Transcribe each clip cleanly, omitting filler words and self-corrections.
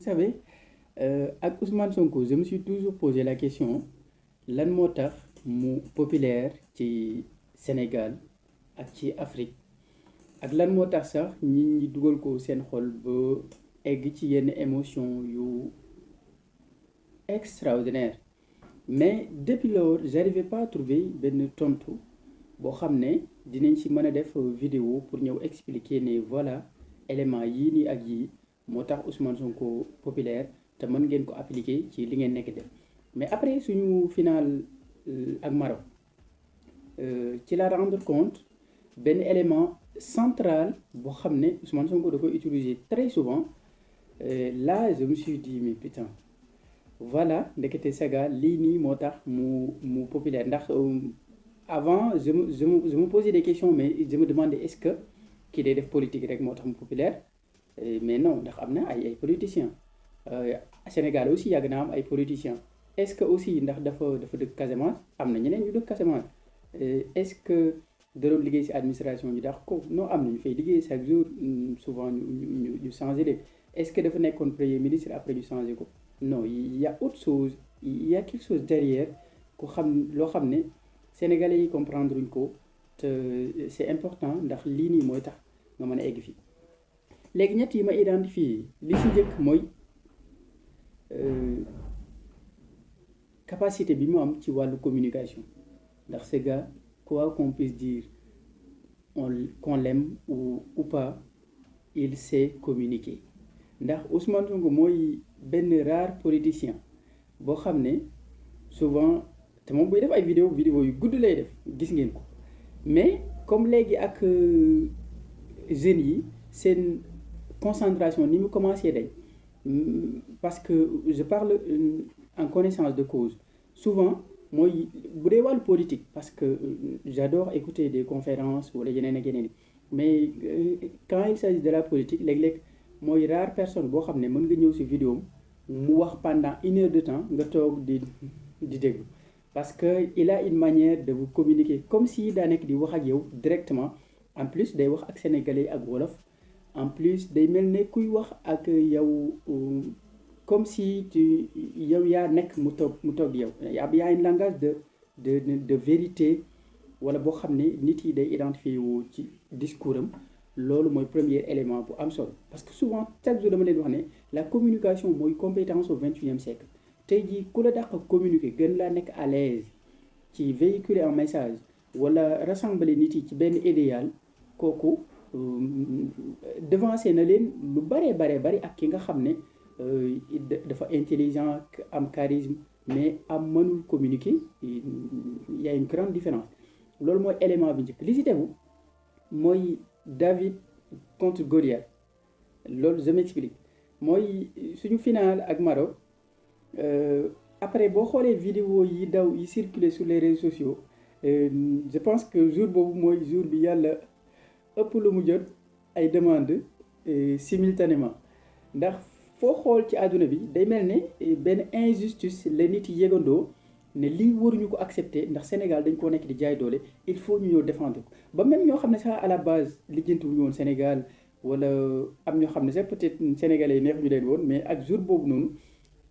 Vous savez, ak Ousmane Sonko je me suis toujours posé la question lan moo tax mu populaire ci Sénégal ak ci Afrique ak lan moo tax sax nit ñi dugal ko seen xol ba egg ci yenn émotion yu extraordinaire mais depuis lors j'arrivais pas à trouver benn tontu boo xam ne dinañ ci mën a def vidéo pour ñëw expliquer ne voilà élément yii nii ak yii moo tax Ousmane Sonko populaire te mën ngeen ko appliquer ci li ngeen nekk def mais après suñu final ak Maroc ci la rendre compte benn élément central boo xam ne Ousmane Sonko da koy utiliser très souvent là je me suis dit mais putain voilà ndekete saga lii nii moo tax mu populaire ndax avant je me posais des questions mais je me demandais est-ce que kii day def politique rek moo tax mu populaire mais non ndax am na ay politiciens Sénégal aussi yàgg na am ay politiciens est-ce que aussi ndax dafa dëkk Casamance am na ñeneen ñu dëkk Casamance est-ce que da doon liggéey ci administration ñu dax ko non am na ñu fay liggéey chaque jour souvent ñu changé leen est-ce que dafa nekkoon premier ministre après ñu changé ko non il y a autre chose il y a quelque chose derrière ku xam loo xam ne sénégalais yi comprendre uñ ko te c'est important ndax lii nii mooy tax nga mën a egg fii léegi ñett yi ma identifié li ci njëkk mooy capacité bi mu am ci wàllu communication ndax ce gars quoi qu'on puisse dire qu'on l'aime ou pas il sait communiquer ndax Ousmane Sonko mooy benn rare politicien boo xam ne souvent te moom buy def ay vidéo yu gudd lay def gis ngeen ko mais comme léegi ak jeunes yi seen concentration ni mu commencé day parce que je parle en connaissance de cause souvent mooy bu dee wàllu politique parce que j'adore écouter des conférences wala yeneen ak yeneen mais quand il s'agit de la politique léeg-léeg mooy rare personne boo xam ne mën nga ñëw ci vidéo mu wax pendant 1 heure de temps nga toog di déglu parce que il a une manière de vous communiquer comme si daa nekk di wax ak yow directement en plus day wax ak sénégalais ak wolof en plus day mel ne kuy wax ak yow comme si yow yaa nekk mu toog yow y a un langage de vérité wala boo xam ne nit yi day identifier wu ci discours am loolu mooy premier élément bu am solo parce que souvent chaque jour dama leen wax ne la communication mooy compétence au 21e siècle tey jii ku la dàq communiquer gën laa nekk à l'aise ci véhiculer un message wala rassembler nit yi ci benn idéal kooku devancer na leen lu bari ak ki nga xam ne dafa intelligent am charisme mais am mënul communiquer il y a une grande différence loolu mooy élément bi njëkk li ci tegu mooy David contre Goliath loolu je m'explique mooy suñu final ak Maroc après boo xoolee vidéo yi daw yi circuler sur les réseaux sociaux je pense que jour boobu mooy jour bi yàlla ëpp lu mu jot ay demandes simultanément ndax foo xool ci àdduna bi day mel ne benn injustice la nit yi yëgandoo ne lii waruñu ko accepter ndax Sénégal dañ koo nekk di jaay doole il faut ñu ñëw défendre ko ba même ñoo xam ne sax à la base lijjanti wuñu woon Sénégal wala am ñoo xam ne sax peut-être sénégalais yi neex ñu leen woon mais ak jour boobu noonu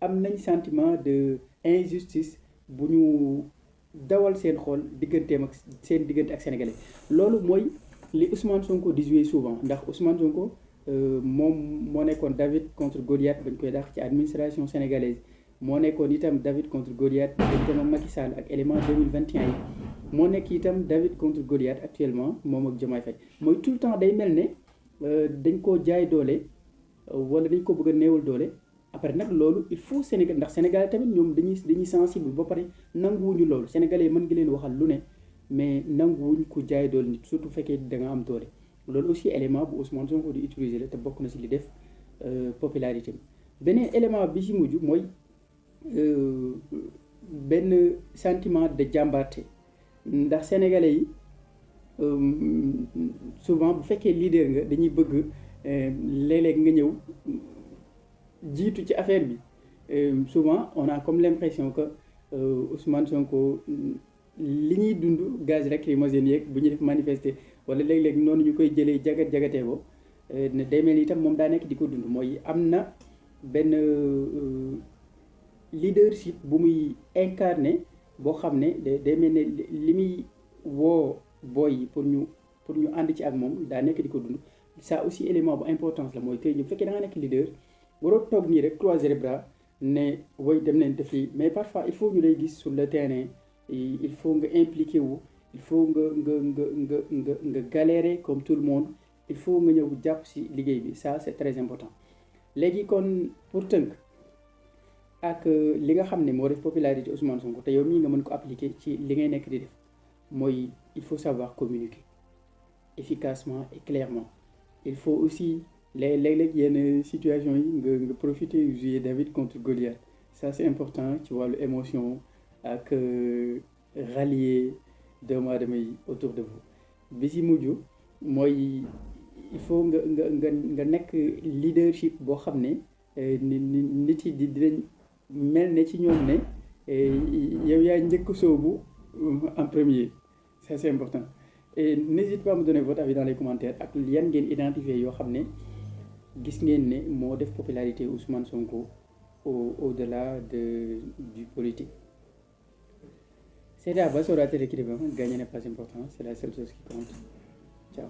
am nañ sentiment de injustice bu ñu dawal seen xool digganteem ak seen diggante ak sénégalais loolu mooy li Ousmane Sonko di jouer souvent ndax Ousmane Sonko moom moo nekkoon David contre Goliath bañ koy dàq ci administration sénégalaise moo nekkoon itam David contre Goliath dañ demoon Macky Sall ak élément 2021 yi moo nekk itam David contre Goliath actuellement moom ak Diomaye Faye mooy tout le temps day mel ne dañ koo jaay doole wala dañ ko bëgg a néewal doole après nag loolu il faut Sénégal ndax Sénégal tamit ñoom dañuy sensible ba pare nanguwuñu loolu sénégalais mën nga leen waxal lu ne mais nanguwuñ ko jaay doole nit surtout fekkee da nga am doole loolu aussi élément bu Ousmane Sonko di utiliser la te bokk na ci li def popularité beneen élément bi ci mujj mooy benn sentiment de jàmbaarte ndax sénégalais yi souvent bu fekkee leader nga dañuy bëgg léeg-léeg nga ñëw jiitu ci affaire bi souvent on a comme l'impression que Ousmane Sonko li ñuy dund gaz lacrymogène yeeg bu ñuy def manifester wala léeg-léeg noonu ñu koy jëlee jagatee ko ne day mel ni itam moom daa nekk di ko dund mooy am na benn leadership bu muy incarné boo xam ne day mel ne li muy woo booy yi pour ñu ànd ci ak moom daa nekk di ko dund. Ça aussi élément bu importance la mooy tey bu fekkee da nga nekk leader waroo toog nii rek croiser les bras ne woy dem nañ def lii, mais parfois il faut ñu lay gis sur le terrain, il faut nga impliqué wu, il faut nga galérer comme tout le monde, il faut nga ñëw jàpp si liggéey bi, ça c'est très important. léegi kon pour tënk ak li nga xam ne moo def popularité Ousmane Sonko te yow mii nga mën ko appliquer ci li ngay nekk di def mooy il faut savoir communiquer efficacement et clairement. Il faut aussi léeg-léeg yenn situation yi nga profiter jouer David contre Goliath, ça c'est important ci wàllu émotion ak rallier doomu aadama yi autour de vous. bi si mujj mooy il faut nga nekk leadership boo xam ne nit yi dinañ mel ne ci ñoom ne yow yaa njëkk soobu en premier, ça c'est important. Et n'hésitez pas à me donner votre avis dans les commentaires ak yan ngeen identifier yoo xam ne gis ngeen ne moo def popularité Ousmane Sonko au-delà du politique. C'est là-bas sur la télé qui gagner n'est pas important, c'est la seule chose qui compte. Ciao.